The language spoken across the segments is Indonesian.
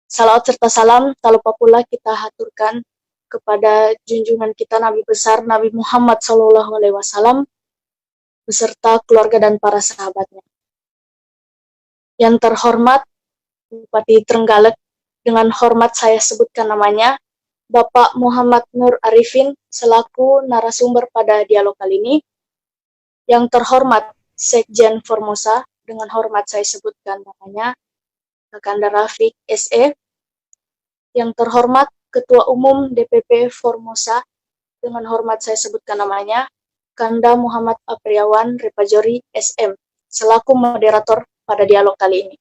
Salawat serta salam tak lupa pula kita haturkan kepada junjungan kita Nabi besar Nabi Muhammad SAW beserta keluarga dan para sahabatnya. Yang terhormat Bupati Trenggalek, dengan hormat saya sebutkan namanya, Bapak Muhammad Nur Arifin selaku narasumber pada dialog kali ini. Yang terhormat Sekjen Formosa, dengan hormat saya sebutkan namanya, Kakanda Rafiq SE. Yang terhormat Ketua Umum DPP Formosa, dengan hormat saya sebutkan namanya, Kanda Muhammad Apriawan Repajori SM, selaku moderator pada dialog kali ini.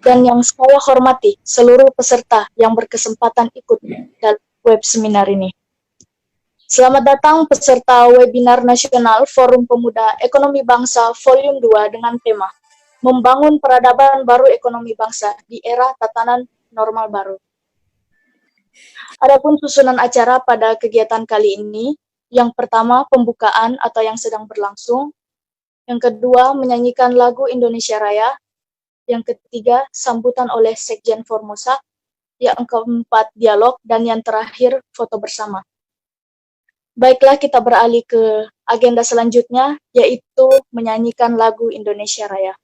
Dan yang saya hormati seluruh peserta yang berkesempatan ikut dalam web seminar ini. Selamat datang peserta webinar nasional Forum Pemuda Ekonomi Bangsa Volume 2 dengan tema Membangun Peradaban Baru Ekonomi Bangsa di Era Tatanan Normal Baru. Adapun susunan acara pada kegiatan kali ini, yang pertama pembukaan atau yang sedang berlangsung, yang kedua menyanyikan lagu Indonesia Raya, yang ketiga sambutan oleh Sekjen Formosa, yang keempat dialog, dan yang terakhir foto bersama. Baiklah, kita beralih ke agenda selanjutnya, yaitu menyanyikan lagu Indonesia Raya.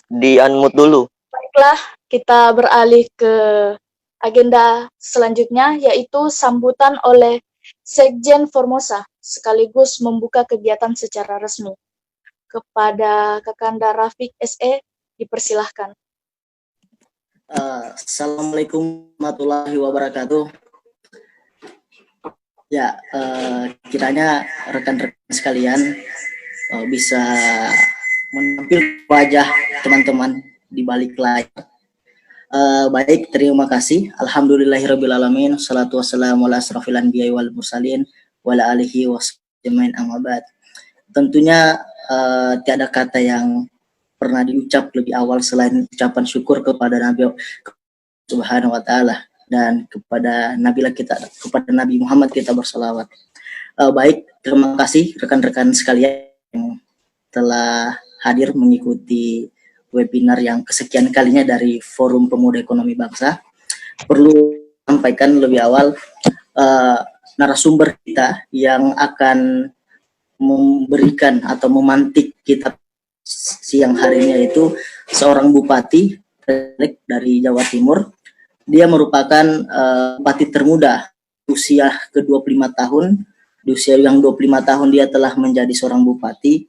Di-unmute dulu. Baiklah, kita beralih ke agenda selanjutnya, yaitu sambutan oleh Sekjen Formosa, sekaligus membuka kegiatan secara resmi. Kepada Kakanda Rafiq SE, dipersilahkan. Assalamualaikum warahmatullahi wabarakatuh. Ya, kiranya rekan-rekan sekalian bisa menampilkan wajah teman-teman di balik layar. Baik, terima kasih. Alhamdulillahirrabbilalamin. Salatu wassalamu ala asrafil anbiya'i wal mursalin wa ala alihi wassamin amma ba'd. Tentunya tiada kata yang pernah diucap lebih awal selain ucapan syukur kepada Nabi Subhanahu wa Ta'ala dan kepada Nabi Muhammad kita bersalawat. Baik, terima kasih rekan-rekan sekalian yang telah hadir mengikuti webinar yang kesekian kalinya dari Forum Pemuda Ekonomi Bangsa. Perlu sampaikan lebih awal narasumber kita yang akan memberikan atau memantik kita siang harinya itu seorang bupati dari Jawa Timur. Dia merupakan bupati termuda, usia ke-25 tahun. Di usia yang 25 tahun dia telah menjadi seorang bupati,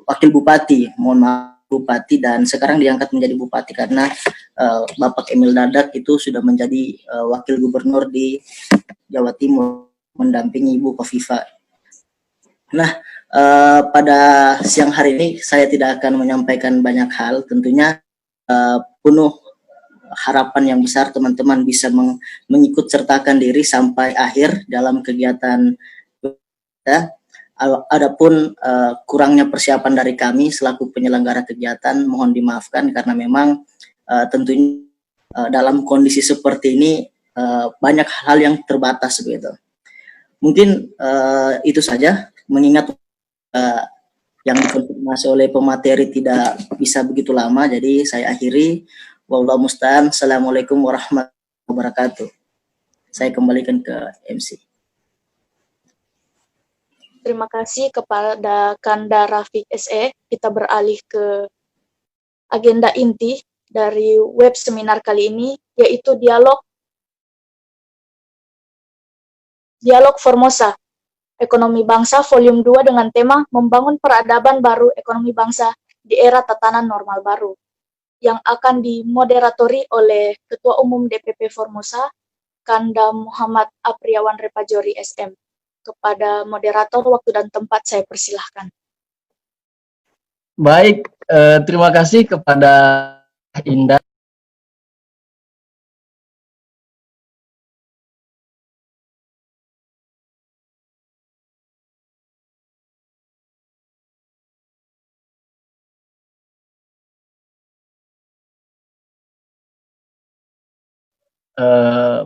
wakil bupati, mohon maaf, bupati dan sekarang diangkat menjadi bupati karena Bapak Emil Dadak itu sudah menjadi wakil gubernur di Jawa Timur mendampingi Ibu Kofifa. Nah, pada siang hari ini saya tidak akan menyampaikan banyak hal, tentunya penuh harapan yang besar teman-teman bisa mengikut sertakan diri sampai akhir dalam kegiatan kita. Adapun kurangnya persiapan dari kami selaku penyelenggara kegiatan mohon dimaafkan karena memang tentunya dalam kondisi seperti ini banyak hal yang terbatas begitu. Mungkin itu saja, mengingat yang dikonfirmasi oleh pemateri tidak bisa begitu lama, jadi saya akhiri. Wallahu musta'an. Assalamualaikum warahmatullahi wabarakatuh. Saya kembalikan ke MC. Terima kasih kepada Kanda Rafiq SE. Kita beralih ke agenda inti dari web seminar kali ini, yaitu Dialog Formosa, Ekonomi Bangsa Volume 2 dengan tema Membangun Peradaban Baru Ekonomi Bangsa di Era Tatanan Normal Baru, yang akan dimoderatori oleh Ketua Umum DPP Formosa, Kanda Muhammad Apriawan Repajori SM. Kepada moderator, waktu dan tempat saya persilahkan. Baik, terima kasih kepada Indah.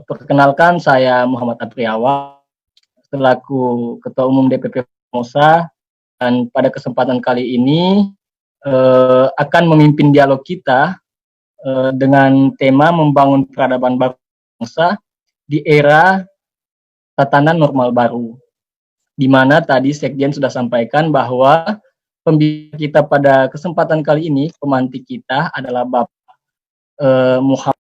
Perkenalkan, saya Muhammad Apriawan, selaku Ketua Umum DPP Formosa, dan pada kesempatan kali ini akan memimpin dialog kita dengan tema membangun peradaban bangsa di era tatanan normal baru, di mana tadi Sekjen sudah sampaikan bahwa pembicara kita pada kesempatan kali ini, pemantik kita adalah Bapak Muhammad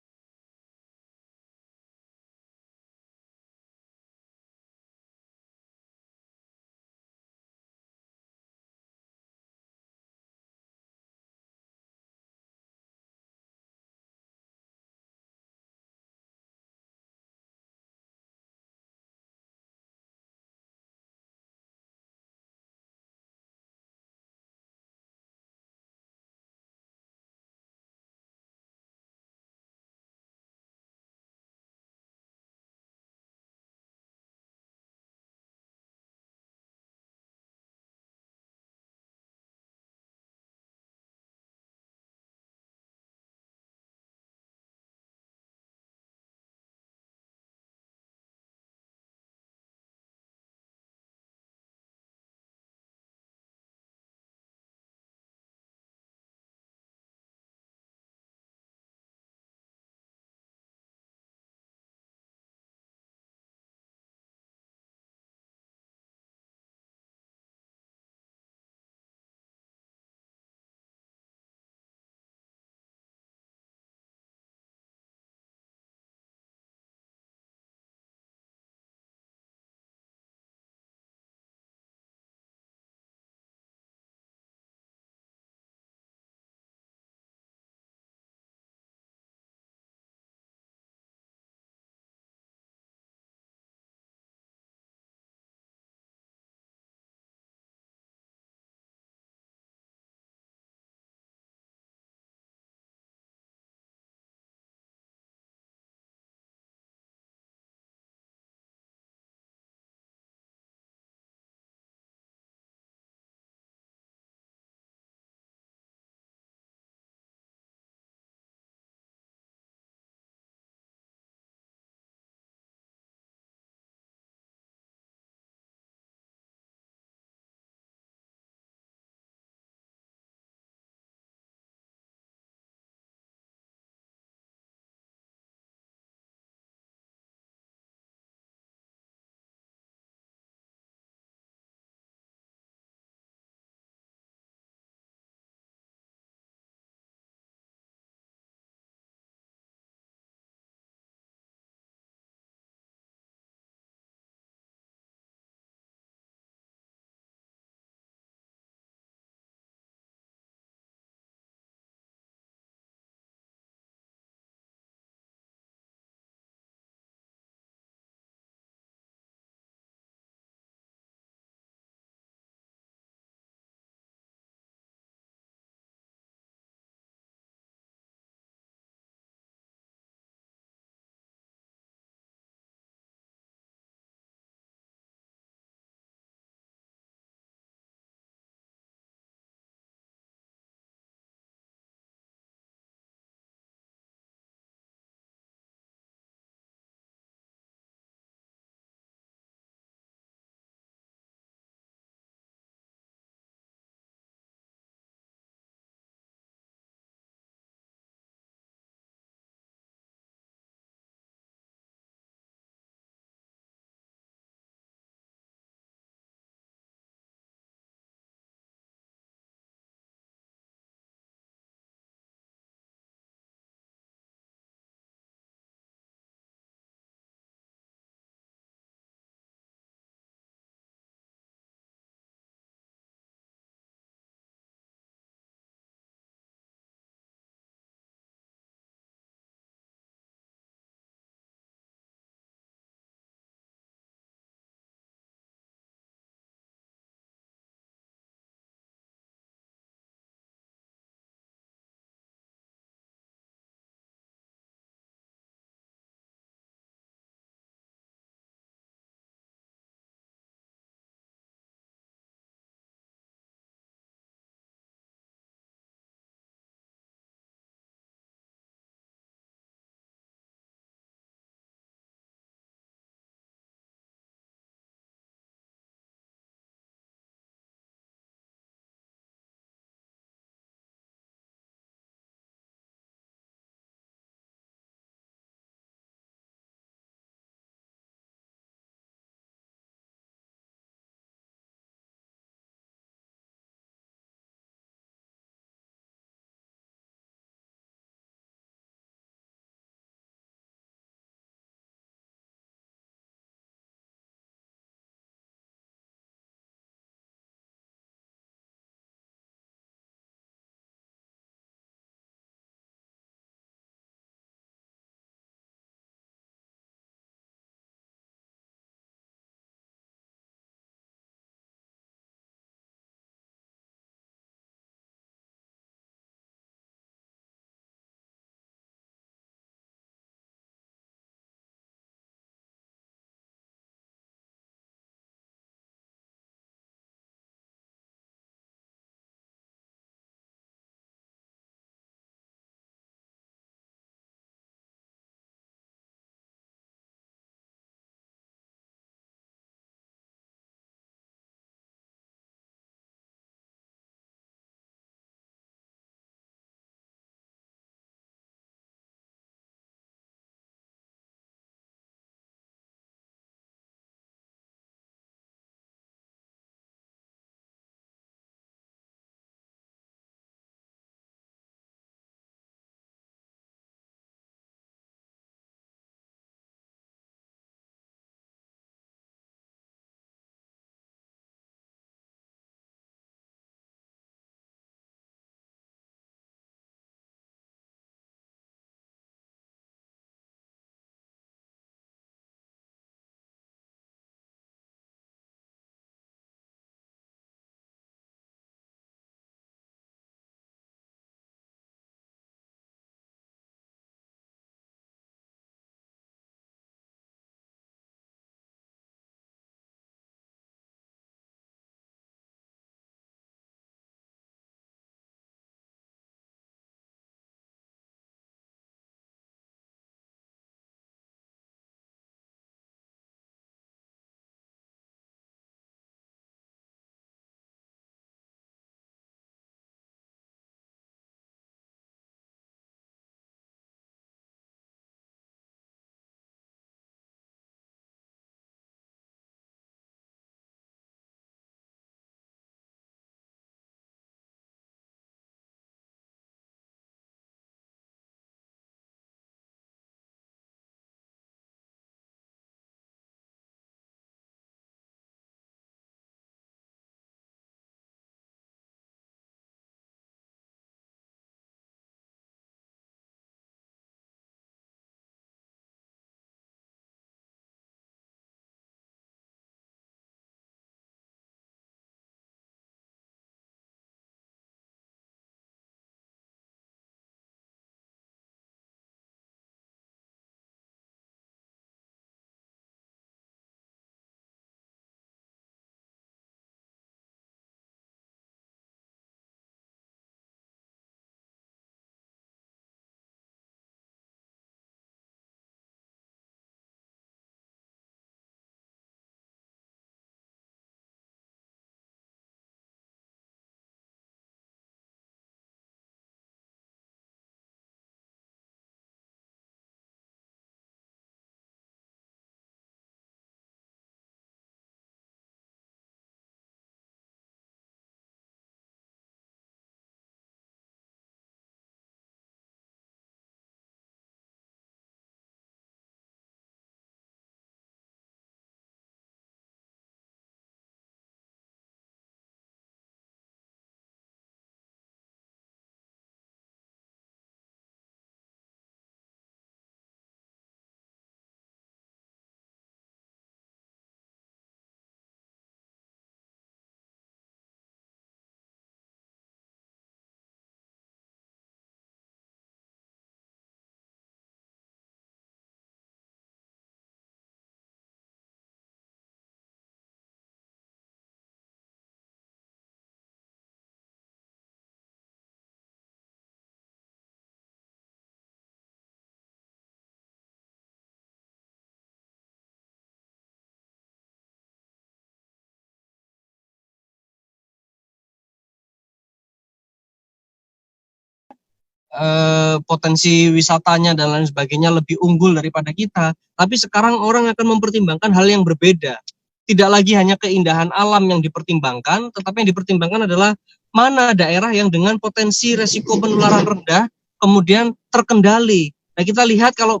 potensi wisatanya dan lain sebagainya lebih unggul daripada kita, tapi sekarang orang akan mempertimbangkan hal yang berbeda. Tidak lagi hanya keindahan alam yang dipertimbangkan, tetapi yang dipertimbangkan adalah mana daerah yang dengan potensi resiko penularan rendah kemudian terkendali. Nah, kita lihat kalau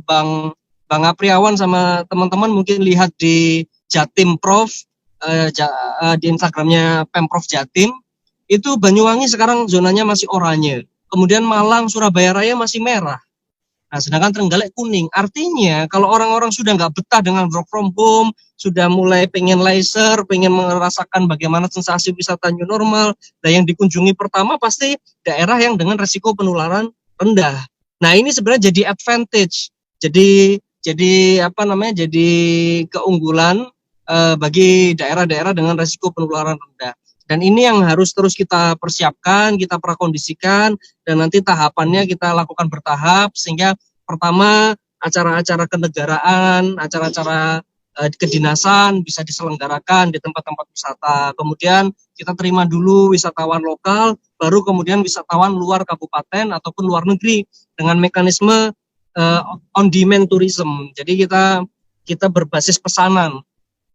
Bang Apriawan sama teman-teman mungkin lihat di Jatim Prof, di Instagramnya Pemprov Jatim, itu Banyuwangi sekarang zonanya masih oranye. Kemudian Malang, Surabaya Raya masih merah. Nah, sedangkan Trenggalek kuning. Artinya kalau orang-orang sudah nggak betah dengan work from home, sudah mulai pengen leisure, pengen merasakan bagaimana sensasi wisata new normal, dan yang dikunjungi pertama pasti daerah yang dengan resiko penularan rendah. Nah, ini sebenarnya jadi advantage. Jadi Jadi keunggulan bagi daerah-daerah dengan resiko penularan rendah. Dan ini yang harus terus kita persiapkan, kita prakondisikan, dan nanti tahapannya kita lakukan bertahap, sehingga pertama acara-acara kenegaraan, acara-acara kedinasan bisa diselenggarakan di tempat-tempat wisata. Kemudian kita terima dulu wisatawan lokal, baru kemudian wisatawan luar kabupaten ataupun luar negeri dengan mekanisme on-demand tourism. Jadi kita berbasis pesanan.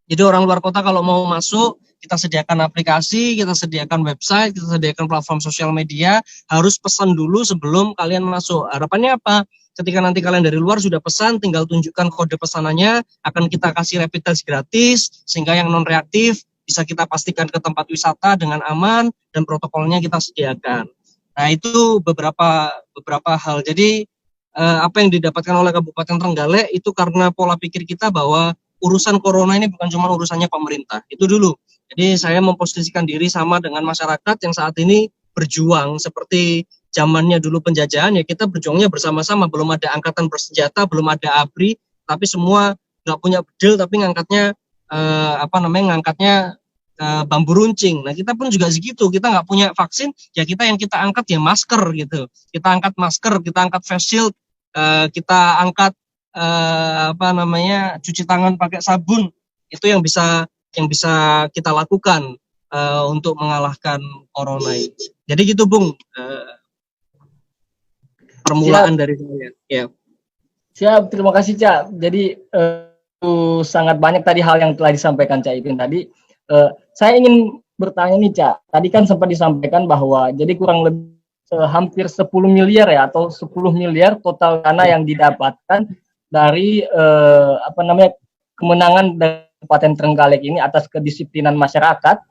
Jadi orang luar kota kalau mau masuk, kita sediakan aplikasi, kita sediakan website, kita sediakan platform sosial media, harus pesan dulu sebelum kalian masuk. Harapannya apa? Ketika nanti kalian dari luar sudah pesan, tinggal tunjukkan kode pesanannya, akan kita kasih rapid test gratis, sehingga yang non-reaktif bisa kita pastikan ke tempat wisata dengan aman, dan protokolnya kita sediakan. Nah, itu beberapa hal. Jadi, apa yang didapatkan oleh Kabupaten Trenggalek itu karena pola pikir kita bahwa urusan corona ini bukan cuma urusannya pemerintah, itu dulu. Jadi saya memposisikan diri sama dengan masyarakat yang saat ini berjuang seperti zamannya dulu penjajahan, ya kita berjuangnya bersama-sama. Belum ada angkatan bersenjata, belum ada ABRI, tapi semua nggak punya bedil, tapi ngangkatnya bambu runcing. Nah, kita pun juga segitu, kita nggak punya vaksin, ya kita angkat ya masker gitu. Kita angkat masker, kita angkat face shield, kita angkat cuci tangan pakai sabun. Itu yang bisa kita lakukan untuk mengalahkan corona ini. Jadi gitu Bung, permulaan dari saya. Ya. Siap, terima kasih Cak. Jadi sangat banyak tadi hal yang telah disampaikan Cak Ipin tadi. Saya ingin bertanya nih Cak, tadi kan sempat disampaikan bahwa jadi kurang lebih hampir 10 miliar ya, atau 10 miliar total dana yang didapatkan dari kemenangan dari Kabupaten Trenggalek ini atas kedisiplinan masyarakat.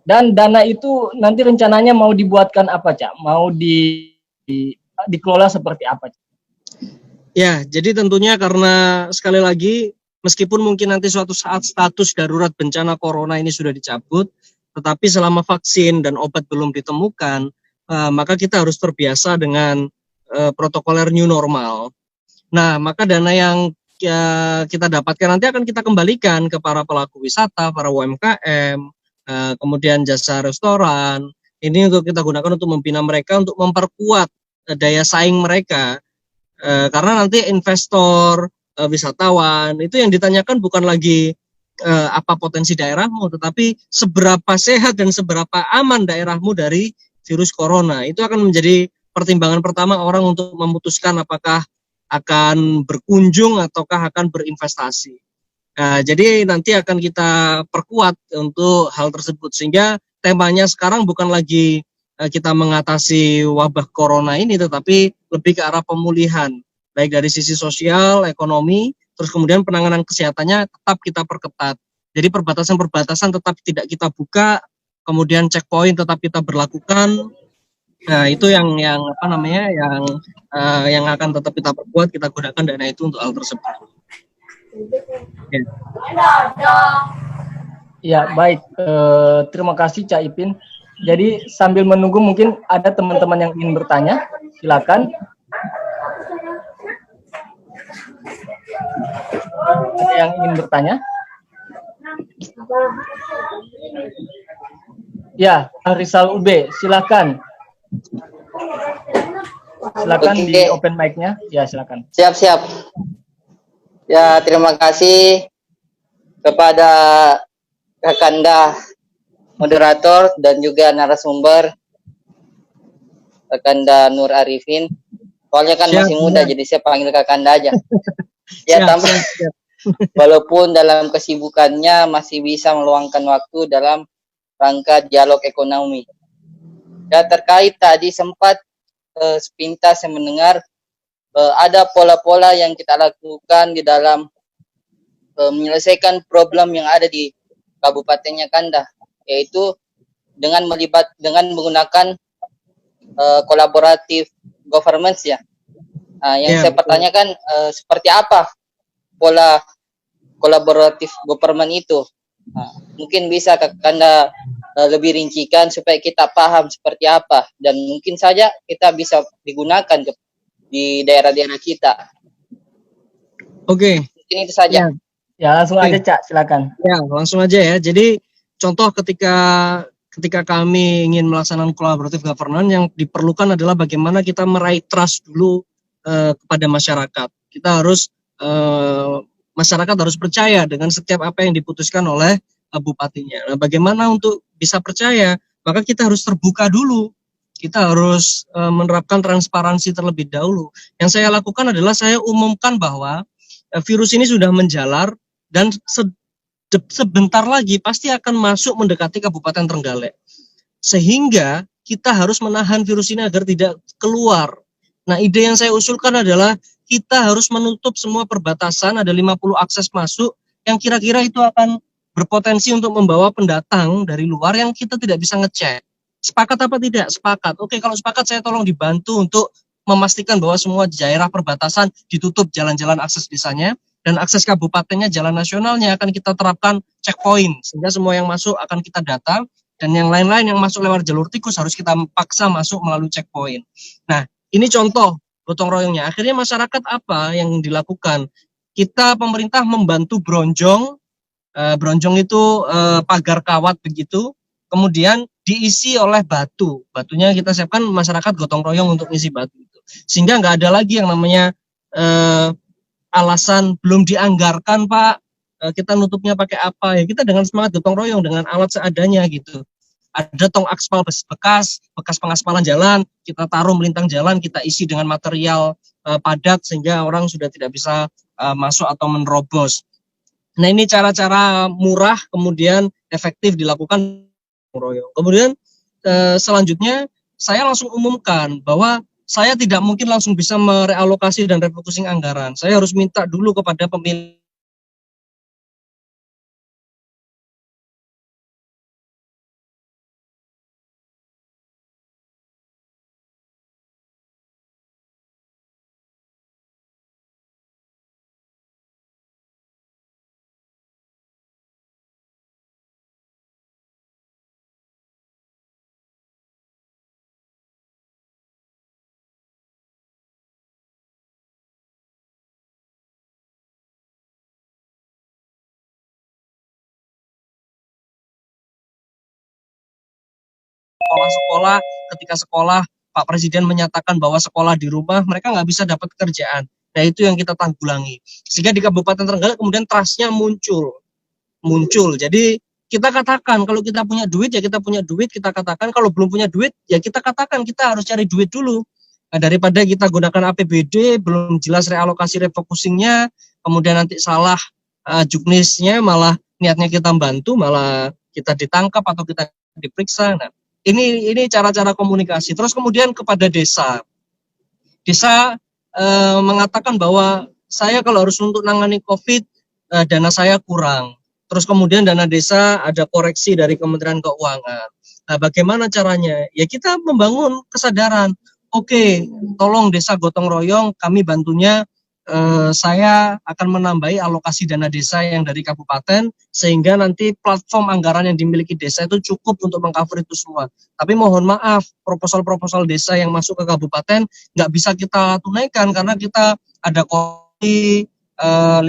Dan dana itu nanti rencananya mau dibuatkan apa Cak? Mau dikelola seperti apa Cak? Ya, jadi tentunya karena sekali lagi meskipun mungkin nanti suatu saat status darurat bencana corona ini sudah dicabut, tetapi selama vaksin dan obat belum ditemukan, maka kita harus terbiasa dengan protokoler new normal. Nah, maka dana yang kita dapatkan nanti akan kita kembalikan ke para pelaku wisata, para UMKM, kemudian jasa restoran. Ini untuk kita gunakan untuk membina mereka, untuk memperkuat daya saing mereka. Karena nanti investor, wisatawan, itu yang ditanyakan bukan lagi apa potensi daerahmu, tetapi seberapa sehat dan seberapa aman daerahmu dari virus corona. Itu akan menjadi pertimbangan pertama orang untuk memutuskan apakah akan berkunjung ataukah akan berinvestasi. Jadi nanti akan kita perkuat untuk hal tersebut, sehingga temanya sekarang bukan lagi kita mengatasi wabah corona ini, tetapi lebih ke arah pemulihan, baik dari sisi sosial, ekonomi, terus kemudian penanganan kesehatannya tetap kita perketat. Jadi perbatasan-perbatasan tetap tidak kita buka, kemudian checkpoint tetap kita berlakukan. Nah, itu yang akan tetap kita perkuat, kita gunakan dana itu untuk hal tersebut. Ya, baik. Terima kasih Cak Ipin. Jadi sambil menunggu mungkin ada teman-teman yang ingin bertanya, silakan. Ada yang ingin bertanya? Ya, Rizal UB, silakan. Silakan di open mic-nya. Ya, silakan. Siap. Ya, terima kasih kepada Kakanda moderator dan juga narasumber. Kakanda Nur Arifin. Soalnya kan Siap, masih muda, siap. jadi saya panggil Kakanda aja. Ya, Siap, tambah. siap. Walaupun dalam kesibukannya masih bisa meluangkan waktu dalam rangka dialog ekonomi. Ya, terkait tadi sempat sepintas saya mendengar ada pola-pola yang kita lakukan di dalam menyelesaikan problem yang ada di kabupatennya Kanda, yaitu dengan menggunakan kolaboratif governance ya. Yang Ya, saya betul. pertanyakan seperti apa pola kolaboratif government itu? Mungkin bisa Kanda lebih rincikan supaya kita paham seperti apa dan mungkin saja kita bisa digunakan di daerah-daerah kita. Oke. Mungkin itu saja. Ya, Ya, langsung Oke. aja, Cak, silakan. ya, langsung aja ya. Jadi contoh ketika kami ingin melaksanakan collaborative governance, yang diperlukan adalah bagaimana kita meraih trust dulu kepada masyarakat. Kita harus masyarakat harus percaya dengan setiap apa yang diputuskan oleh bupatinya. Nah, bagaimana untuk bisa percaya? Maka kita harus terbuka dulu. Kita harus menerapkan transparansi terlebih dahulu. Yang saya lakukan adalah saya umumkan bahwa virus ini sudah menjalar dan sebentar lagi pasti akan masuk mendekati Kabupaten Trenggalek. Sehingga kita harus menahan virus ini agar tidak keluar. Nah, ide yang saya usulkan adalah kita harus menutup semua perbatasan, ada 50 akses masuk yang kira-kira itu akan berpotensi untuk membawa pendatang dari luar yang kita tidak bisa ngecek. Sepakat apa tidak? Sepakat. Oke, kalau sepakat saya tolong dibantu untuk memastikan bahwa semua daerah perbatasan ditutup jalan-jalan akses desanya, dan akses kabupatennya, jalan nasionalnya akan kita terapkan checkpoint, sehingga semua yang masuk akan kita data, dan yang lain-lain yang masuk lewat jalur tikus harus kita paksa masuk melalui checkpoint. Nah, ini contoh gotong royongnya. Akhirnya masyarakat apa yang dilakukan? Kita pemerintah membantu bronjong, bronjong itu pagar kawat begitu, kemudian diisi oleh batu. Batunya kita siapkan, masyarakat gotong royong untuk isi batu itu. Sehingga nggak ada lagi yang namanya alasan belum dianggarkan Pak, kita nutupnya pakai apa ya, kita dengan semangat gotong royong dengan alat seadanya gitu. Ada tong aspal bekas pengaspalan jalan, kita taruh melintang jalan, kita isi dengan material padat sehingga orang sudah tidak bisa masuk atau menerobos. Nah, ini cara-cara murah kemudian efektif dilakukan gotong royong. Kemudian selanjutnya saya langsung umumkan bahwa saya tidak mungkin langsung bisa merealokasi dan refocusing anggaran. Saya harus minta dulu kepada pemilik sekolah-sekolah, ketika sekolah Pak Presiden menyatakan bahwa sekolah di rumah, mereka nggak bisa dapat kerjaan. Nah, itu yang kita tanggulangi. Sehingga di Kabupaten Trenggalek kemudian trust-nya muncul. Jadi kita katakan kalau kita punya duit ya kita punya duit, kita katakan kalau belum punya duit ya kita katakan kita harus cari duit dulu. Nah, daripada kita gunakan APBD belum jelas realokasi refocusingnya, kemudian nanti salah juknisnya, malah niatnya kita bantu malah kita ditangkap atau kita diperiksa. Nah, ini cara-cara komunikasi. Terus kemudian kepada desa mengatakan bahwa saya kalau harus untuk nangani COVID dana saya kurang. Terus kemudian dana desa ada koreksi dari Kementerian Keuangan. Nah, bagaimana caranya? Ya kita membangun kesadaran. Oke, tolong desa gotong royong, kami bantunya. Saya akan menambahi alokasi dana desa yang dari kabupaten sehingga nanti platform anggaran yang dimiliki desa itu cukup untuk mengcover itu semua. Tapi mohon maaf, proposal-proposal desa yang masuk ke kabupaten nggak bisa kita tunaikan karena kita ada kopi 500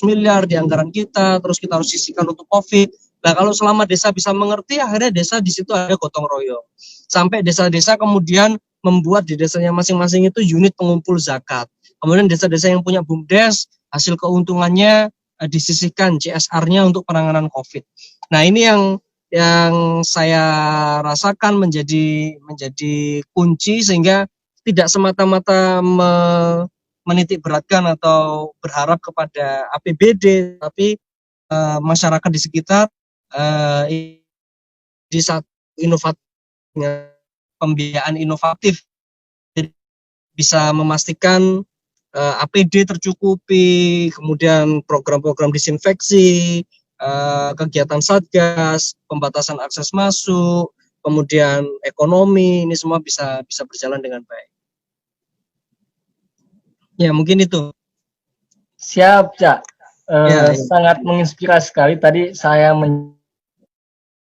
miliar di anggaran kita, terus kita harus sisihkan untuk COVID. Nah, kalau selama desa bisa mengerti, akhirnya desa di situ ada gotong royong. Sampai desa-desa kemudian membuat di desanya masing-masing itu unit pengumpul zakat. Kemudian desa-desa yang punya BUMDes, hasil keuntungannya disisihkan CSR-nya untuk penanganan COVID. Nah, ini yang yang saya rasakan menjadi kunci, sehingga tidak semata-mata menitik beratkan atau berharap kepada APBD, tapi masyarakat di sekitar di satu inovatif dengan pembiayaan inovatif bisa memastikan APD tercukupi, kemudian program-program disinfeksi, kegiatan satgas, pembatasan akses masuk, kemudian ekonomi, ini semua bisa berjalan dengan baik. Ya, mungkin itu. Siap, Cak. Ya. Sangat menginspirasi sekali. Tadi saya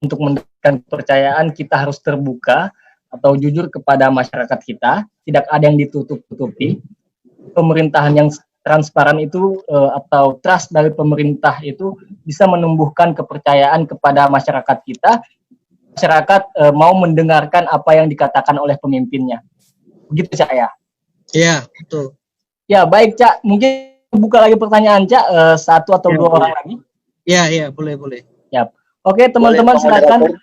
untuk mendapatkan kepercayaan kita harus terbuka atau jujur kepada masyarakat kita, tidak ada yang ditutup-tutupi. Pemerintahan yang transparan itu atau trust dari pemerintah itu bisa menumbuhkan kepercayaan kepada masyarakat kita. Masyarakat mau mendengarkan apa yang dikatakan oleh pemimpinnya. Begitu, Cak, ya? Iya, betul. Ya, baik, Cak. Mungkin buka lagi pertanyaan, Cak. Satu atau dua orang lagi. Iya, boleh. Ya. Oke, teman-teman, silakan.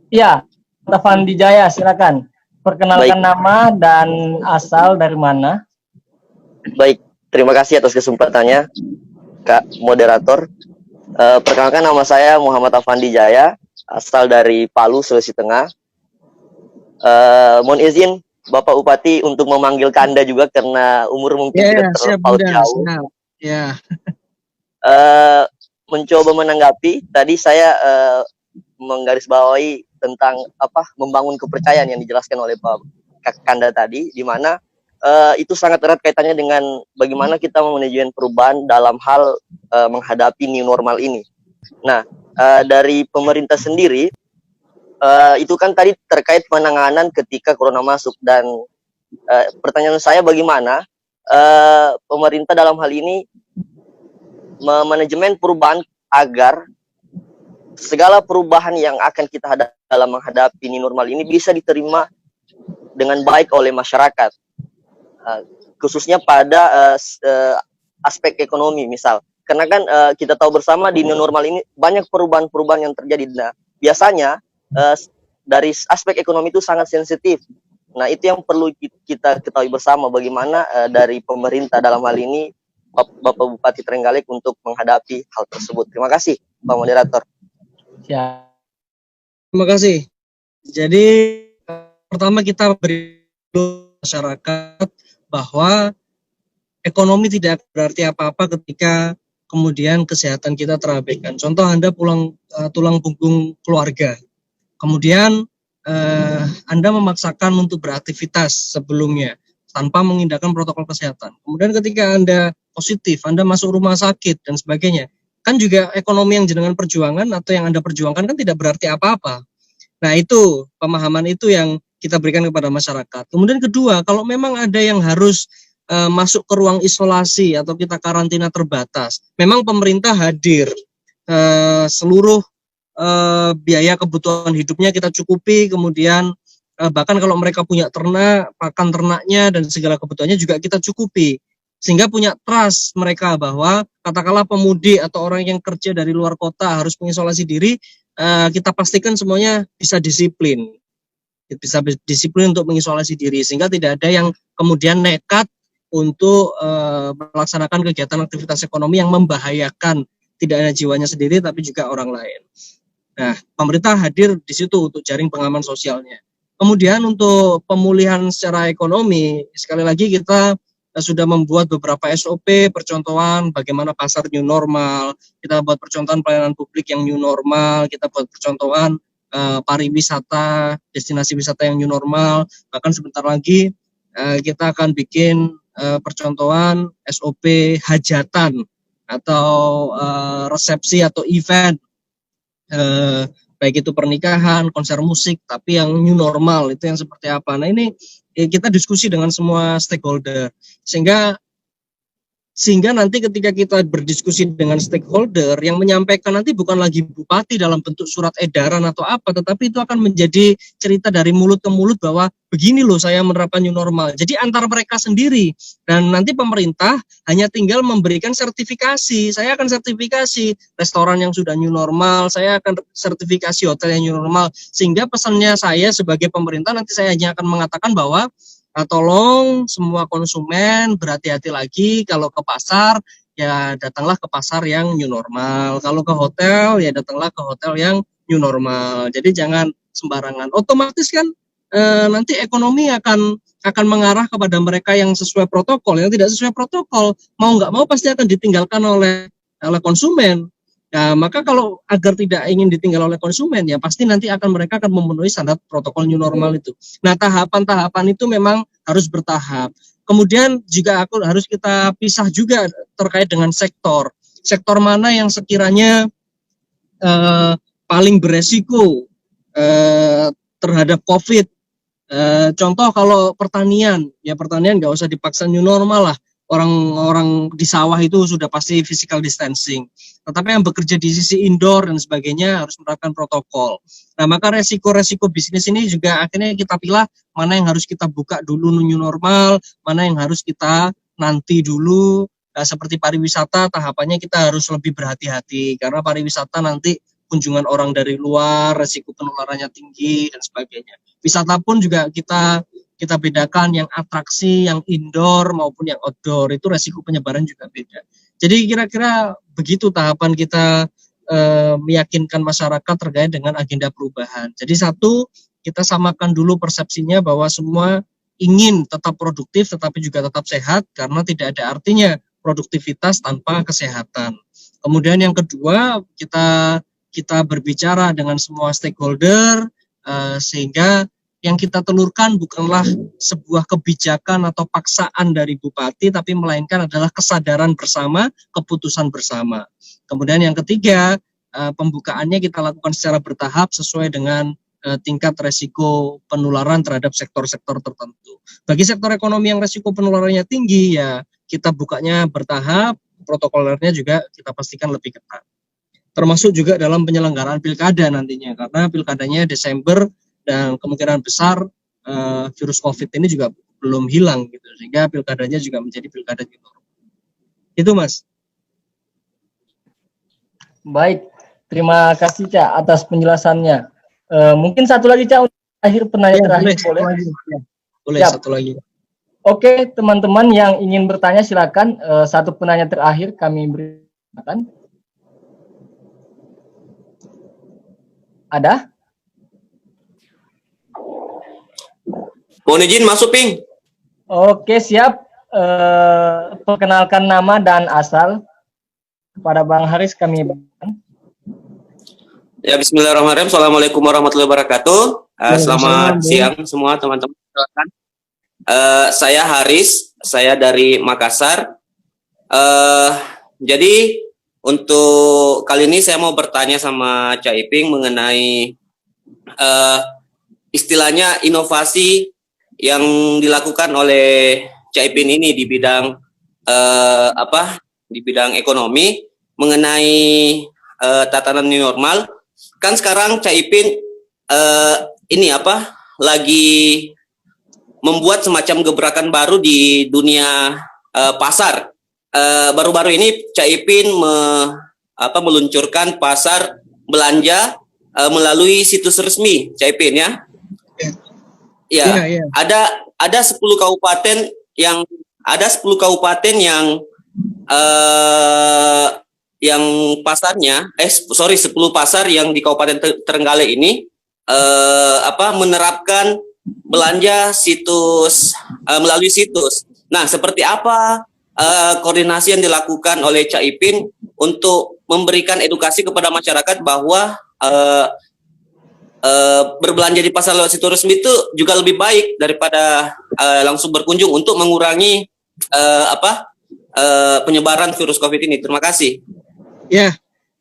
Iya, Tafandi Jaya, silakan. Perkenalkan nama dan asal dari mana. Baik, terima kasih atas kesempatannya, Kak Moderator. Perkenalkan, nama saya Muhammad Afandi Jaya, asal dari Palu, Sulawesi Tengah. Mohon izin Bapak Bupati untuk memanggil Kanda juga karena umur mungkin tidak terlalu jauh. Ya. Mencoba menanggapi, tadi saya menggarisbawahi tentang membangun kepercayaan yang dijelaskan oleh Pak Kanda tadi, di mana itu sangat erat kaitannya dengan bagaimana kita memanajemen perubahan dalam hal menghadapi new normal ini. Nah, dari pemerintah sendiri, itu kan tadi terkait penanganan ketika corona masuk, dan pertanyaan saya bagaimana pemerintah dalam hal ini manajemen perubahan agar segala perubahan yang akan kita hadapi dalam menghadapi new normal ini bisa diterima dengan baik oleh masyarakat. Khususnya pada aspek ekonomi misal, karena kan kita tahu bersama di new normal ini banyak perubahan-perubahan yang terjadi. Nah, biasanya dari aspek ekonomi itu sangat sensitif. Nah, itu yang perlu kita ketahui bersama, bagaimana dari pemerintah dalam hal ini Bapak Bupati Trenggalek untuk menghadapi hal tersebut. Terima kasih, Pak Moderator. Ya. Terima kasih. Jadi pertama kita beri masyarakat bahwa ekonomi tidak berarti apa-apa ketika kemudian kesehatan kita terabaikan. Contoh, Anda tulang punggung keluarga, kemudian Anda memaksakan untuk beraktivitas sebelumnya tanpa mengindahkan protokol kesehatan. Kemudian ketika Anda positif, Anda masuk rumah sakit dan sebagainya, kan juga ekonomi yang jenengan perjuangan atau yang Anda perjuangkan kan tidak berarti apa-apa. Nah, itu pemahaman itu yang kita berikan kepada masyarakat. Kemudian kedua, kalau memang ada yang harus masuk ke ruang isolasi atau kita karantina terbatas, memang pemerintah hadir, seluruh biaya kebutuhan hidupnya kita cukupi, kemudian bahkan kalau mereka punya ternak, pakan ternaknya dan segala kebutuhannya juga kita cukupi, sehingga punya trust mereka bahwa katakanlah pemudik atau orang yang kerja dari luar kota harus mengisolasi diri, kita pastikan semuanya bisa disiplin untuk mengisolasi diri, sehingga tidak ada yang kemudian nekat untuk melaksanakan kegiatan aktivitas ekonomi yang membahayakan tidak hanya jiwanya sendiri tapi juga orang lain. Nah, pemerintah hadir di situ untuk jaring pengaman sosialnya. Kemudian untuk pemulihan secara ekonomi, sekali lagi kita sudah membuat beberapa SOP, percontohan bagaimana pasar new normal, kita buat percontohan pelayanan publik yang new normal, kita buat percontohan pariwisata, destinasi wisata yang new normal, bahkan sebentar lagi kita akan bikin percontohan SOP hajatan atau resepsi atau event, baik itu pernikahan, konser musik, tapi yang new normal itu yang seperti apa. Nah, ini kita diskusi dengan semua stakeholder, sehingga Sehingga nanti ketika kita berdiskusi dengan stakeholder, yang menyampaikan nanti bukan lagi bupati dalam bentuk surat edaran atau apa, tetapi itu akan menjadi cerita dari mulut ke mulut bahwa begini loh saya menerapkan new normal. Jadi antara mereka sendiri, dan nanti pemerintah hanya tinggal memberikan sertifikasi. Saya akan sertifikasi restoran yang sudah new normal, saya akan sertifikasi hotel yang new normal. Sehingga pesannya saya sebagai pemerintah nanti saya hanya akan mengatakan bahwa tolong semua konsumen berhati-hati lagi, kalau ke pasar ya datanglah ke pasar yang new normal, kalau ke hotel ya datanglah ke hotel yang new normal. Jadi jangan sembarangan. Otomatis kan nanti ekonomi akan mengarah kepada mereka yang sesuai protokol. Yang tidak sesuai protokol mau nggak mau pasti akan ditinggalkan oleh konsumen. Nah, maka kalau agar tidak ingin ditinggal oleh konsumen, ya pasti nanti mereka akan memenuhi standar protokol new normal itu. Nah, tahapan-tahapan itu memang harus bertahap. Kemudian juga harus kita pisah juga terkait dengan sektor. Sektor mana yang sekiranya paling beresiko terhadap COVID. Contoh kalau pertanian, ya pertanian nggak usah dipaksa new normal lah. Orang-orang di sawah itu sudah pasti physical distancing. Tetapi yang bekerja di sisi indoor dan sebagainya harus menerapkan protokol. Nah, maka resiko-resiko bisnis ini juga akhirnya kita pilih mana yang harus kita buka dulu new normal, mana yang harus kita nanti dulu. Nah, seperti pariwisata, tahapannya kita harus lebih berhati-hati karena pariwisata nanti kunjungan orang dari luar, resiko penularannya tinggi dan sebagainya. Wisata pun juga kita bedakan yang atraksi, yang indoor maupun yang outdoor, itu resiko penyebaran juga beda. Jadi kira-kira begitu tahapan kita meyakinkan masyarakat terkait dengan agenda perubahan. Jadi satu, kita samakan dulu persepsinya bahwa semua ingin tetap produktif tetapi juga tetap sehat, karena tidak ada artinya produktivitas tanpa kesehatan. Kemudian yang kedua, kita berbicara dengan semua stakeholder sehingga yang kita telurkan bukanlah sebuah kebijakan atau paksaan dari bupati, tapi melainkan adalah kesadaran bersama, keputusan bersama. Kemudian yang ketiga, pembukaannya kita lakukan secara bertahap sesuai dengan tingkat resiko penularan terhadap sektor-sektor tertentu. Bagi sektor ekonomi yang resiko penularannya tinggi, ya kita bukanya bertahap, protokolernya juga kita pastikan lebih ketat. Termasuk juga dalam penyelenggaraan pilkada nantinya, karena pilkadanya Desember, dan kemungkinan besar virus COVID ini juga belum hilang gitu, sehingga pilkadanya juga menjadi pilkada new normal. Itu Mas. Baik, terima kasih Cak atas penjelasannya. Mungkin satu lagi Cak untuk akhir penanya terakhir boleh? Boleh Siap. Satu lagi. Oke, teman-teman yang ingin bertanya silakan. Satu penanya terakhir kami berikan. Ada? Mohon izin masuk, Ping. Oke, siap. Perkenalkan nama dan asal kepada Bang Haris kami berikan. Ya, bismillahirrahmanirrahim. Assalamualaikum warahmatullahi wabarakatuh. Selamat siang semua teman-teman. Saya Haris, saya dari Makassar. Jadi untuk kali ini saya mau bertanya sama Cak Iping mengenai istilahnya inovasi yang dilakukan oleh Cak Iping ini di bidang di bidang ekonomi mengenai tatanan new normal. Kan sekarang Cak Iping lagi membuat semacam gebrakan baru di dunia pasar. Baru-baru ini Cak Iping meluncurkan pasar belanja melalui situs resmi Cak Iping ya. Ya, ada 10 kabupaten yang pasarnya 10 pasar yang di Kabupaten Trenggalek ini menerapkan belanja situs melalui situs. Nah, seperti apa koordinasi yang dilakukan oleh Cak Iping untuk memberikan edukasi kepada masyarakat bahwa berbelanja di pasar lewat situs resmi itu juga lebih baik daripada langsung berkunjung untuk mengurangi penyebaran virus COVID ini. Terima kasih. Ya,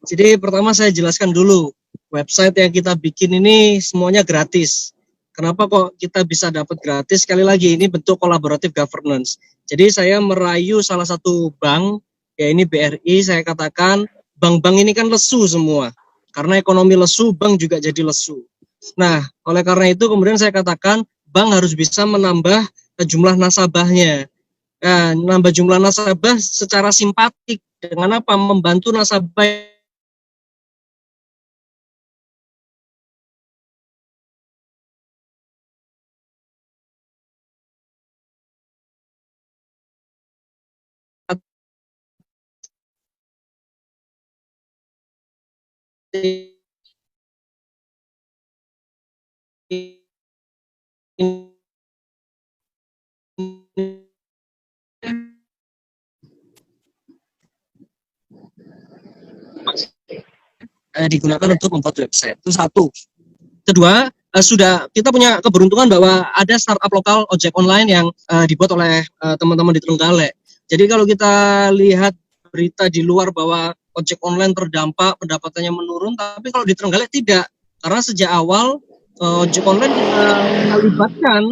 jadi pertama saya jelaskan dulu, website yang kita bikin ini semuanya gratis. Kenapa kok kita bisa dapat gratis? Sekali lagi ini bentuk collaborative governance. Jadi saya merayu salah satu bank, ya ini BRI, saya katakan bank-bank ini kan lesu semua. Karena ekonomi lesu, bank juga jadi lesu. Nah, oleh karena itu kemudian saya katakan bank harus bisa menambah jumlah nasabahnya. Nah, nambah jumlah nasabah secara simpatik dengan apa? Membantu nasabah digunakan untuk membuat website. Itu satu. Kedua, sudah kita punya keberuntungan bahwa ada startup lokal ojek online yang dibuat oleh teman-teman di Trenggalek. Jadi kalau kita lihat berita di luar bahwa ojek online terdampak, pendapatannya menurun, tapi kalau di Trenggalek tidak. Karena sejak awal ojek online kita libatkan,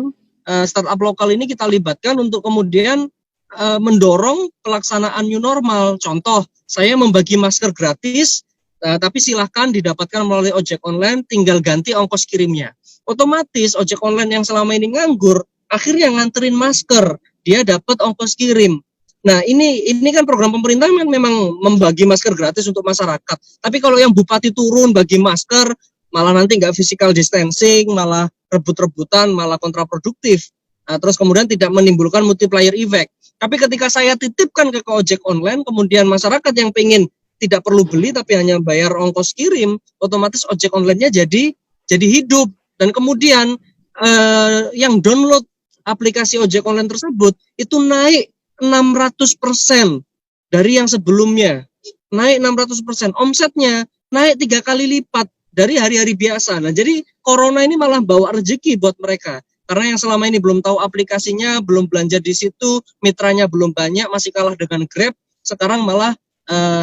startup lokal ini kita libatkan untuk kemudian mendorong pelaksanaan new normal. Contoh, saya membagi masker gratis, tapi silahkan didapatkan melalui ojek online, tinggal ganti ongkos kirimnya. Otomatis ojek online yang selama ini nganggur, akhirnya nganterin masker, dia dapat ongkos kirim. Nah ini kan program pemerintah memang membagi masker gratis untuk masyarakat. Tapi kalau yang bupati turun bagi masker, malah nanti nggak physical distancing, malah rebut-rebutan, malah kontraproduktif. Nah, terus kemudian tidak menimbulkan multiplier effect. Tapi ketika saya titipkan ke ojek online, kemudian masyarakat yang pengen tidak perlu beli tapi hanya bayar ongkos kirim, otomatis ojek online-nya jadi hidup. Dan kemudian yang download aplikasi ojek online tersebut itu naik 600% dari yang sebelumnya. Naik 600%. Omsetnya naik 3 kali lipat dari hari-hari biasa. Nah, jadi corona ini malah bawa rezeki buat mereka. Karena yang selama ini belum tahu aplikasinya, belum belanja di situ, mitranya belum banyak, masih kalah dengan Grab, sekarang malah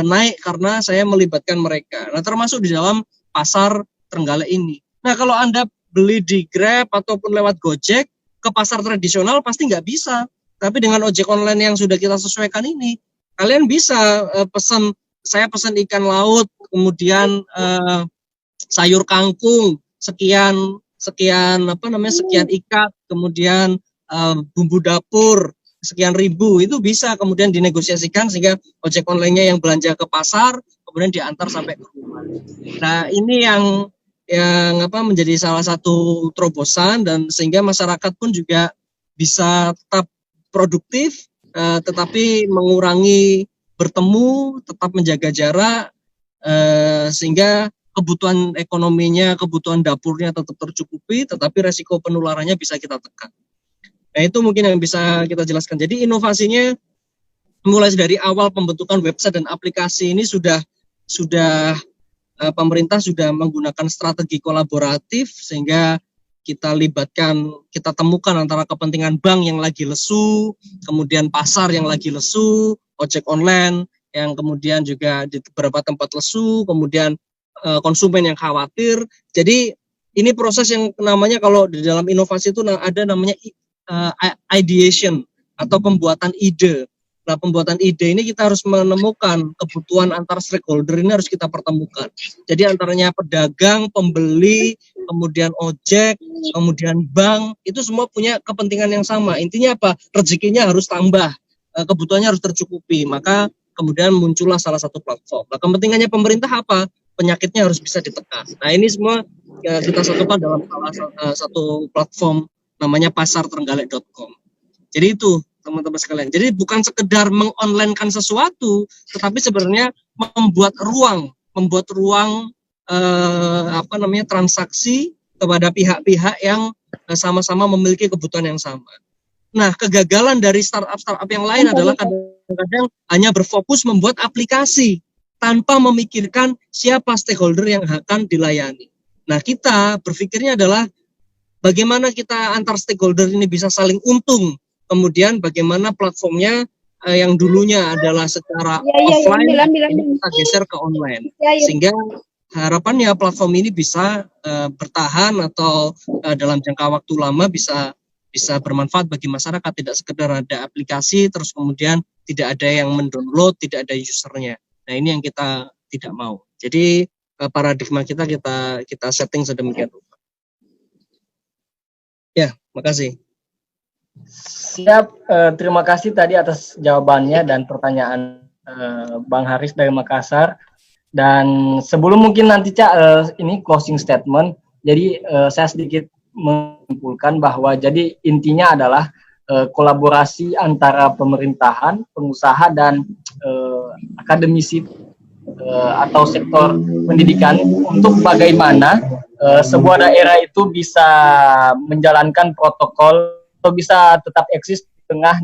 naik karena saya melibatkan mereka. Nah, termasuk di dalam pasar Trenggalek ini. Nah, kalau Anda beli di Grab ataupun lewat Gojek, ke pasar tradisional pasti nggak bisa. Tapi dengan ojek online yang sudah kita sesuaikan ini, kalian bisa saya pesan ikan laut, kemudian sayur kangkung, sekian ikat, kemudian bumbu dapur, sekian ribu, itu bisa kemudian dinegosiasikan sehingga ojek online-nya yang belanja ke pasar kemudian diantar sampai ke rumah. Nah, ini yang menjadi salah satu terobosan, dan sehingga masyarakat pun juga bisa tetap produktif, tetapi mengurangi bertemu, tetap menjaga jarak, sehingga kebutuhan ekonominya, kebutuhan dapurnya tetap tercukupi, tetapi resiko penularannya bisa kita tekan. Nah, itu mungkin yang bisa kita jelaskan. Jadi inovasinya mulai dari awal pembentukan website dan aplikasi ini sudah pemerintah sudah menggunakan strategi kolaboratif, sehingga kita temukan antara kepentingan bank yang lagi lesu, kemudian pasar yang lagi lesu, ojek online yang kemudian juga di beberapa tempat lesu, kemudian konsumen yang khawatir. Jadi ini proses yang namanya, kalau di dalam inovasi itu ada namanya ideation atau pembuatan ide. Nah, pembuatan ide ini kita harus menemukan kebutuhan antar stakeholder, ini harus kita pertemukan. Jadi antaranya pedagang, pembeli, kemudian ojek, kemudian bank, itu semua punya kepentingan yang sama. Intinya apa? Rezekinya harus tambah, kebutuhannya harus tercukupi. Maka kemudian muncullah salah satu platform. Nah, kepentingannya pemerintah apa? Penyakitnya harus bisa ditekan. Nah, ini semua kita satukan dalam salah satu platform namanya pasartrenggalek.com. Jadi itu teman-teman sekalian. Jadi bukan sekedar mengonlinekan sesuatu, tetapi sebenarnya membuat ruang transaksi kepada pihak-pihak yang sama-sama memiliki kebutuhan yang sama. Nah, kegagalan dari startup yang lain adalah kadang-kadang hanya berfokus membuat aplikasi tanpa memikirkan siapa stakeholder yang akan dilayani. Nah, kita berpikirnya adalah bagaimana kita antar stakeholder ini bisa saling untung. Kemudian bagaimana platformnya yang dulunya adalah secara offline, ini kita geser ke online. Sehingga harapannya platform ini bisa bertahan atau dalam jangka waktu lama bisa bermanfaat bagi masyarakat, tidak sekedar ada aplikasi terus kemudian tidak ada yang mendownload, tidak ada usernya. Nah, ini yang kita tidak mau. Jadi paradigma kita setting sedemikian rupa. Ya, makasih. Siap, terima kasih tadi atas jawabannya dan pertanyaan Bang Haris dari Makassar. Dan sebelum mungkin nanti Cak ini closing statement, jadi saya sedikit menyimpulkan bahwa jadi intinya adalah kolaborasi antara pemerintahan, pengusaha dan akademisi atau sektor pendidikan untuk bagaimana sebuah daerah itu bisa menjalankan protokol atau bisa tetap eksis di tengah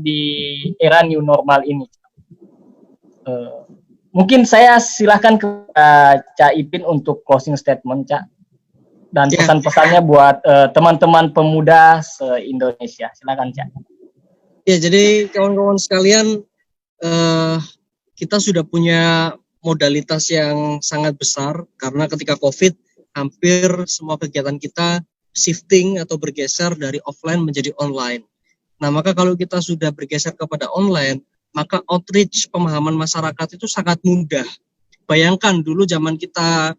di era new normal ini. Mungkin saya silahkan ke Cak Ipin untuk closing statement, Cak. Dan pesan-pesannya buat teman-teman pemuda se-Indonesia. Silakan, Cak. Ya, jadi kawan-kawan sekalian, kita sudah punya modalitas yang sangat besar karena ketika COVID, hampir semua kegiatan kita shifting atau bergeser dari offline menjadi online. Nah, maka kalau kita sudah bergeser kepada online, maka outreach pemahaman masyarakat itu sangat mudah. Bayangkan dulu zaman kita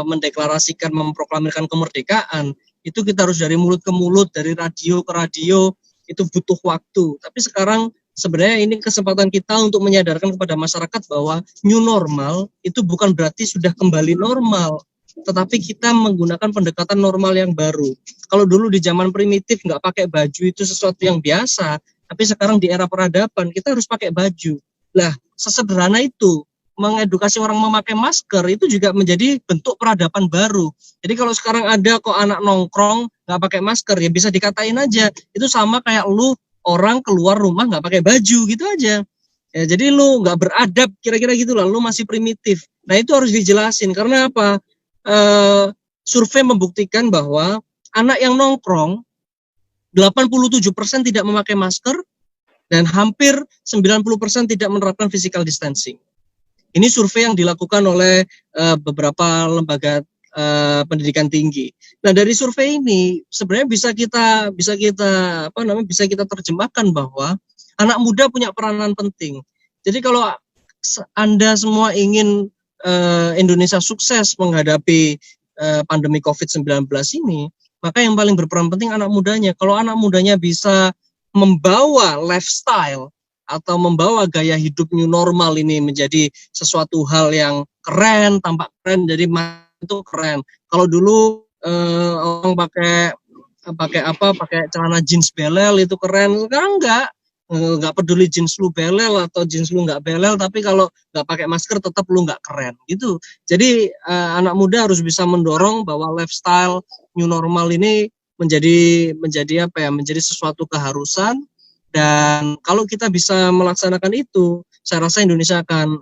mendeklarasikan, memproklamirkan kemerdekaan, itu kita harus dari mulut ke mulut, dari radio ke radio, itu butuh waktu. Tapi sekarang sebenarnya ini kesempatan kita untuk menyadarkan kepada masyarakat bahwa new normal itu bukan berarti sudah kembali normal, tetapi kita menggunakan pendekatan normal yang baru. Kalau dulu di zaman primitif nggak pakai baju itu sesuatu yang biasa, tapi sekarang di era peradaban kita harus pakai baju. Lah, sesederhana itu mengedukasi orang memakai masker itu juga menjadi bentuk peradaban baru. Jadi kalau sekarang ada kok anak nongkrong nggak pakai masker, ya bisa dikatain aja. Itu sama kayak lu orang keluar rumah nggak pakai baju gitu aja. Ya, jadi lu nggak beradab, kira-kira gitulah. Lu masih primitif. Nah, itu harus dijelasin karena apa? Survei membuktikan bahwa anak yang nongkrong 87% tidak memakai masker dan hampir 90% tidak menerapkan physical distancing. Ini survei yang dilakukan oleh beberapa lembaga pendidikan tinggi. Nah, dari survei ini sebenarnya bisa kita terjemahkan bahwa anak muda punya peranan penting. Jadi kalau Anda semua ingin Indonesia sukses menghadapi pandemi COVID-19 ini, maka yang paling berperan penting anak mudanya. Kalau anak mudanya bisa membawa lifestyle atau membawa gaya hidup new normal ini menjadi sesuatu hal yang keren, tampak keren, jadi itu keren. Kalau dulu orang pakai celana jeans belel itu keren, sekarang nggak peduli jeans lu belel atau jeans lu nggak belel, tapi kalau nggak pakai masker tetap lu nggak keren gitu. Jadi anak muda harus bisa mendorong bahwa lifestyle new normal ini menjadi sesuatu keharusan. Dan kalau kita bisa melaksanakan itu, saya rasa Indonesia akan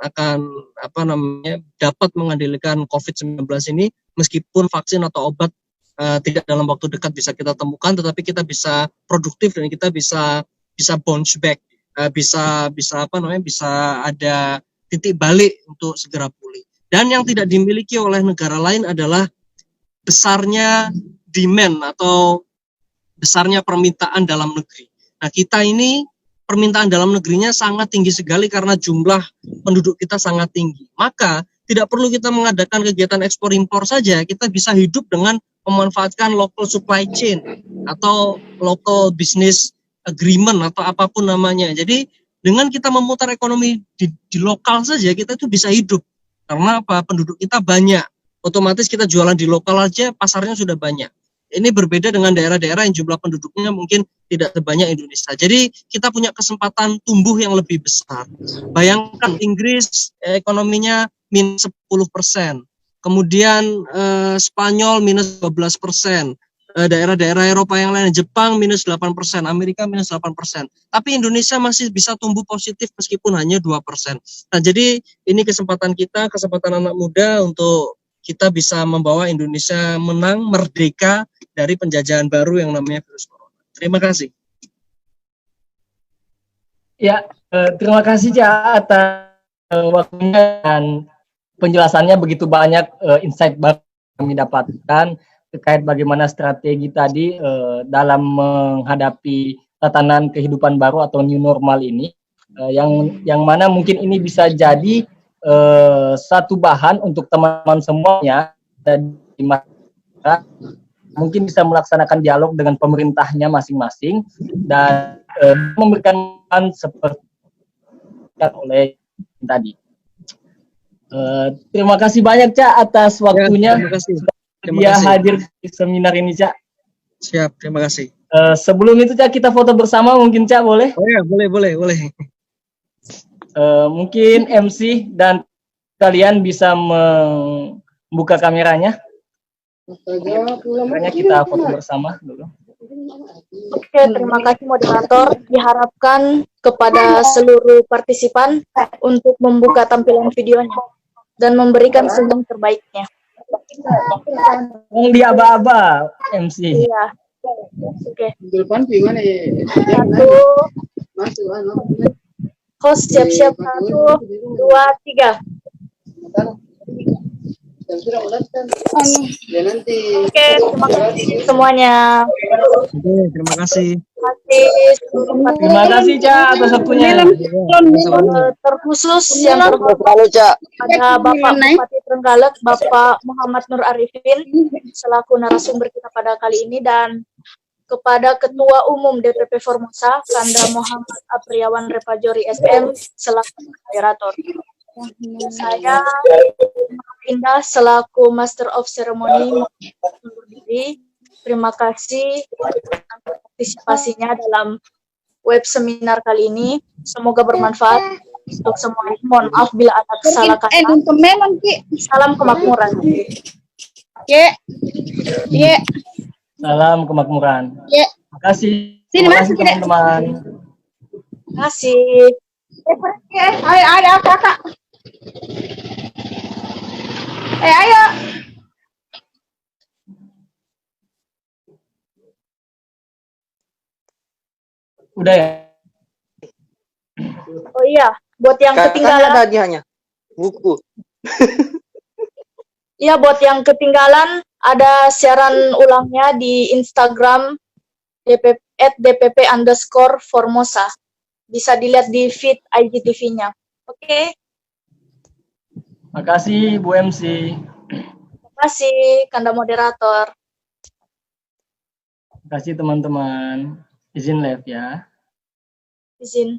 dapat mengendalikan COVID-19 ini, meskipun vaksin atau obat tidak dalam waktu dekat bisa kita temukan, tetapi kita bisa produktif dan kita bisa bounce back, bisa ada titik balik untuk segera pulih. Dan yang tidak dimiliki oleh negara lain adalah besarnya demand atau besarnya permintaan dalam negeri. Nah, kita ini permintaan dalam negerinya sangat tinggi sekali karena jumlah penduduk kita sangat tinggi. Maka tidak perlu kita mengadakan kegiatan ekspor impor saja, kita bisa hidup dengan memanfaatkan local supply chain atau local business agreement atau apapun namanya. Jadi dengan kita memutar ekonomi di lokal saja, kita itu bisa hidup. Karena apa? Penduduk kita banyak. Otomatis kita jualan di lokal aja, pasarnya sudah banyak. Ini berbeda dengan daerah-daerah yang jumlah penduduknya mungkin tidak sebanyak Indonesia. Jadi kita punya kesempatan tumbuh yang lebih besar. Bayangkan Inggris ekonominya minus 10%. Kemudian Spanyol minus 12%. Daerah-daerah Eropa yang lain, Jepang minus 8%, Amerika minus 8%. Tapi Indonesia masih bisa tumbuh positif meskipun hanya 2%. Nah, jadi ini kesempatan kita, kesempatan anak muda untuk kita bisa membawa Indonesia menang, merdeka dari penjajahan baru yang namanya virus corona. Terima kasih. Ya, terima kasih Cak atas waktunya dan penjelasannya begitu banyak insight baru kami dapatkan terkait bagaimana strategi tadi dalam menghadapi tatanan kehidupan baru atau new normal ini, yang mana mungkin ini bisa jadi satu bahan untuk teman-teman semuanya di masyarakat mungkin bisa melaksanakan dialog dengan pemerintahnya masing-masing dan memberikan seperti oleh tadi. Terima kasih banyak Cak atas waktunya. Terima kasih. Dia hadir di seminar ini Cak. Siap, terima kasih. Sebelum itu Cak kita foto bersama mungkin Cak boleh? Oh ya, boleh. Mungkin MC dan kalian bisa membuka kameranya. Makanya kita foto bersama dulu. Oke, terima kasih moderator. Diharapkan kepada seluruh partisipan untuk membuka tampilan videonya dan memberikan senyum terbaiknya. Di aba-aba MC. Iya. Oke. Satu. Host siap-siap. 1, 2, 3. Oke, terima kasih semuanya. Oke, terima kasih. Terima kasih Cak atas waktunya. Terkhusus yang terhormat ada Bapak Bupati Trenggalek, Bapak Muhammad Nur Arifin selaku narasumber kita pada kali ini, dan kepada Ketua Umum DPP Formosa Kanda Muhammad Apriawan Repajori SM selaku moderator. Saya Indah selaku Master of Ceremony undur diri. Terima kasih atas partisipasinya dalam web seminar kali ini. Semoga bermanfaat untuk semuanya. Mohon maaf bila ada salah kata. Salam kemakmuran. Salam kemakmuran. Terima kasih. Terima kasih teman-teman. Terima kasih. Ayo, kakak. Ayo. Udah ya? Oh iya, buat yang ketinggalan. Ada hadiahnya. Buku. Iya, buat yang ketinggalan ada siaran ulangnya di Instagram @dpp_formosa. Bisa dilihat di feed IGTV-nya. Oke. Makasih Bu MC. Terima kasih Kanda moderator. Terima kasih teman-teman. Izin live ya. Izin.